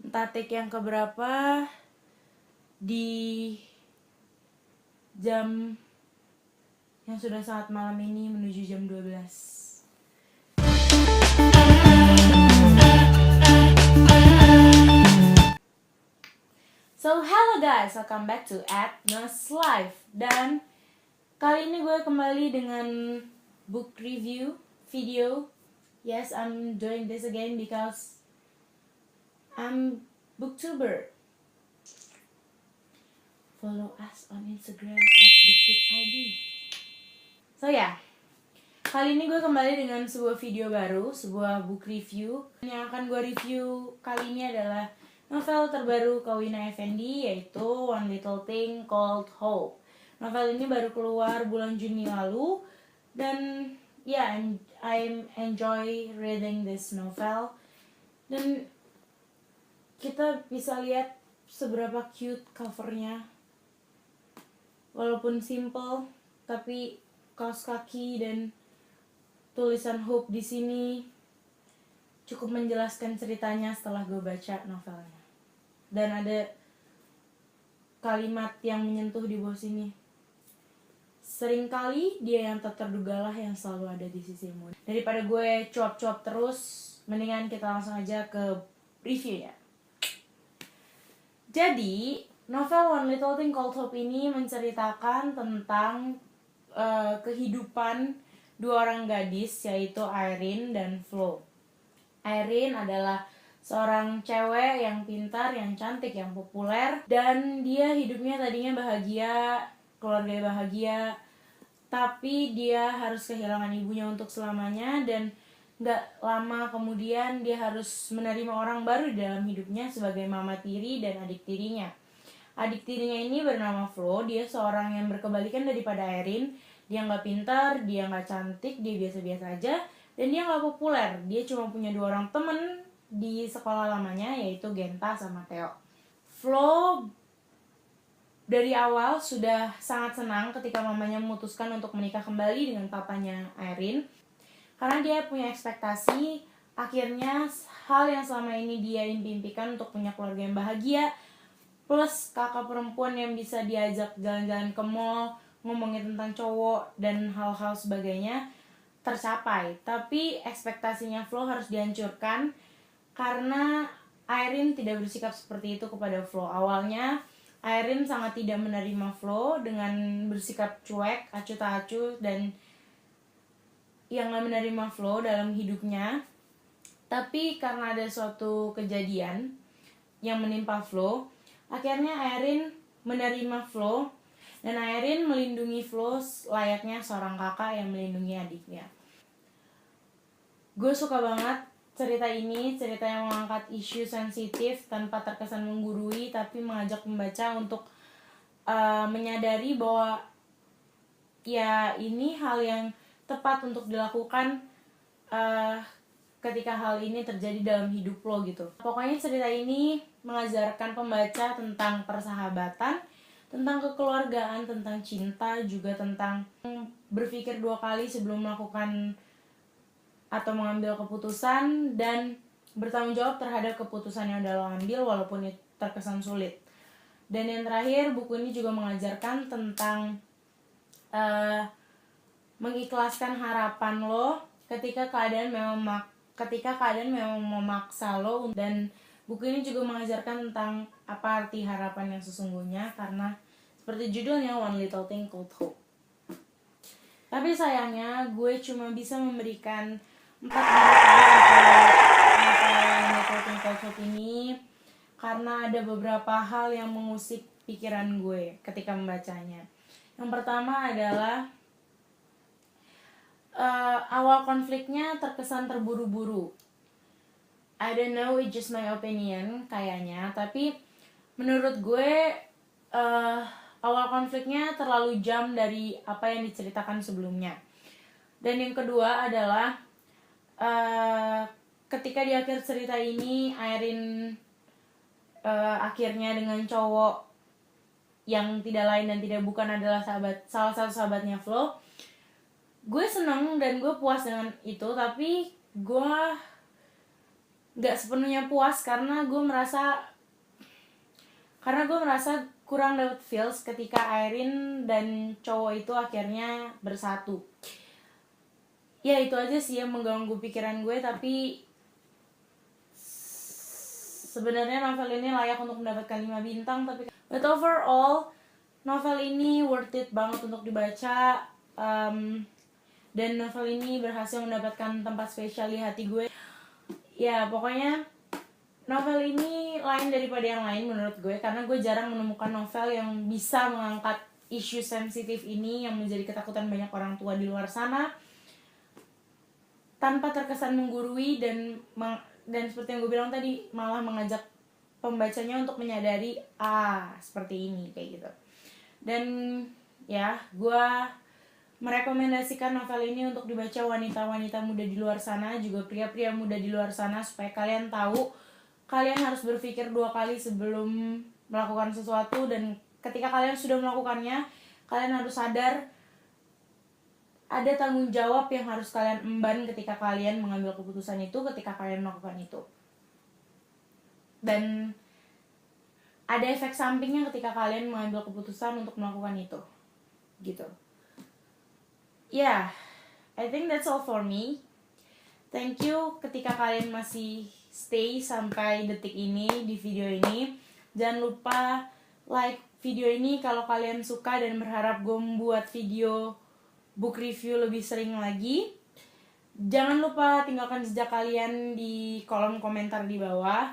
entah take yang keberapa di jam yang sudah sangat malam ini menuju jam 12. So hello guys, welcome back to Atnos Life. Dan kali ini gue kembali dengan book review video. Yes, I'm doing this again because I'm booktuber. Follow us on Instagram @booktube_id. So ya, kali ini gue kembali dengan sebuah video baru, sebuah book review. Yang akan gue review kali ini adalah novel terbaru Kawina Effendi, yaitu One Little Thing Called Hope. Novel ini baru keluar bulan Juni lalu, dan I'm enjoy reading this novel. Dan kita bisa lihat seberapa cute covernya. Walaupun simple, tapi kaos kaki dan tulisan Hope di sini cukup menjelaskan ceritanya setelah gue baca novelnya. Dan ada kalimat yang menyentuh di bawah sini. Seringkali dia yang tak terdugalah yang selalu ada di sisimu. Daripada gue cuap-cuap terus, mendingan kita langsung aja ke reviewnya. Jadi, novel One Little Thing Called Hope ini menceritakan tentang kehidupan dua orang gadis, yaitu Irene dan Flo. Irene adalah seorang cewek yang pintar, yang cantik, yang populer, dan dia hidupnya tadinya bahagia, keluarga bahagia, tapi dia harus kehilangan ibunya untuk selamanya, dan gak lama kemudian dia harus menerima orang baru di dalam hidupnya sebagai mama tiri dan adik tirinya. Adik tirinya ini bernama Flo. Dia seorang yang berkebalikan daripada Irene. Dia gak pintar, dia gak cantik, dia biasa-biasa aja, dan dia gak populer. Dia cuma punya 2 orang temen di sekolah lamanya, yaitu Genta sama Theo. Flo dari awal sudah sangat senang ketika mamanya memutuskan untuk menikah kembali dengan papanya Irene, karena dia punya ekspektasi akhirnya hal yang selama ini dia impikan untuk punya keluarga yang bahagia, plus kakak perempuan yang bisa diajak jalan-jalan ke mall, ngomongin tentang cowok dan hal-hal sebagainya tercapai. Tapi ekspektasinya Flo harus dihancurkan karena Irene tidak bersikap seperti itu kepada Flo. Awalnya Irene sangat tidak menerima Flo dengan bersikap cuek, acuh tak acuh, dan yang gak menerima Flo dalam hidupnya. Tapi karena ada suatu kejadian yang menimpa Flo, akhirnya Irene menerima Flo, dan Irene melindungi Flo layaknya seorang kakak yang melindungi adiknya. Gue suka banget cerita ini, cerita yang mengangkat isu sensitif tanpa terkesan menggurui, tapi mengajak pembaca untuk menyadari bahwa ya ini hal yang tepat untuk dilakukan ketika hal ini terjadi dalam hidup lo gitu. Pokoknya cerita ini mengajarkan pembaca tentang persahabatan, tentang kekeluargaan, tentang cinta, juga tentang berpikir 2 kali sebelum melakukan atau mengambil keputusan, dan bertanggung jawab terhadap keputusan yang udah lo ambil walaupun itu terkesan sulit. Dan yang terakhir, buku ini juga mengajarkan tentang mengikhlaskan harapan lo ketika keadaan memang memaksa lo. Dan buku ini juga mengajarkan tentang apa arti harapan yang sesungguhnya, karena seperti judulnya One Little Thing Called Hope. Tapi sayangnya gue cuma bisa memberikan 4 bintang untuk One Little Thing Called Hope ini, karena ada beberapa hal yang mengusik pikiran gue ketika membacanya. Yang pertama adalah awal konfliknya terkesan terburu-buru. I don't know, it's just my opinion kayaknya, tapi menurut gue awal konfliknya terlalu jam dari apa yang diceritakan sebelumnya. Dan yang kedua adalah ketika di akhir cerita ini Irene akhirnya dengan cowok yang tidak lain dan tidak bukan adalah salah satu sahabatnya Flo. Gue seneng dan gue puas dengan itu, tapi gue nggak sepenuhnya puas karena gue merasa kurang dapet feels ketika Irene dan cowok itu akhirnya bersatu. Ya itu aja sih yang mengganggu pikiran gue, tapi sebenarnya novel ini layak untuk mendapatkan 5 bintang, but overall novel ini worth it banget untuk dibaca. Dan novel ini berhasil mendapatkan tempat spesial di hati gue. Ya pokoknya novel ini lain daripada yang lain menurut gue, karena gue jarang menemukan novel yang bisa mengangkat isu sensitif ini yang menjadi ketakutan banyak orang tua di luar sana tanpa terkesan menggurui dan seperti yang gue bilang tadi, malah mengajak pembacanya untuk menyadari seperti ini kayak gitu. Dan ya gue merekomendasikan novel ini untuk dibaca wanita-wanita muda di luar sana, juga pria-pria muda di luar sana, supaya kalian tahu kalian harus berpikir 2 kali sebelum melakukan sesuatu, dan ketika kalian sudah melakukannya, kalian harus sadar ada tanggung jawab yang harus kalian emban ketika kalian mengambil keputusan itu, ketika kalian melakukan itu. Dan ada efek sampingnya ketika kalian mengambil keputusan untuk melakukan itu. Gitu. Yeah, I think that's all for me. Thank you ketika kalian masih stay sampai detik ini di video ini. Jangan lupa like video ini kalau kalian suka dan berharap gue membuat video book review lebih sering lagi. Jangan lupa tinggalkan jejak kalian di kolom komentar di bawah.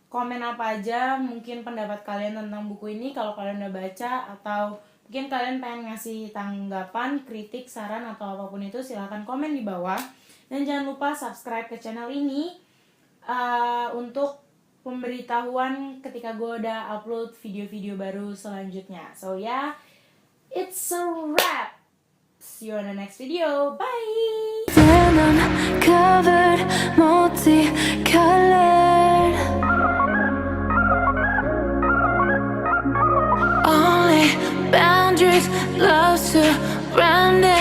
Komen apa aja, mungkin pendapat kalian tentang buku ini kalau kalian udah baca, atau mungkin kalian pengen ngasih tanggapan, kritik, saran, atau apapun itu, silahkan komen di bawah. Dan jangan lupa subscribe ke channel ini untuk pemberitahuan ketika gue udah upload video-video baru selanjutnya. So yeah, it's a wrap. See you on the next video. Bye! Denim covered, multicolored. Only boundaries, love surrounded.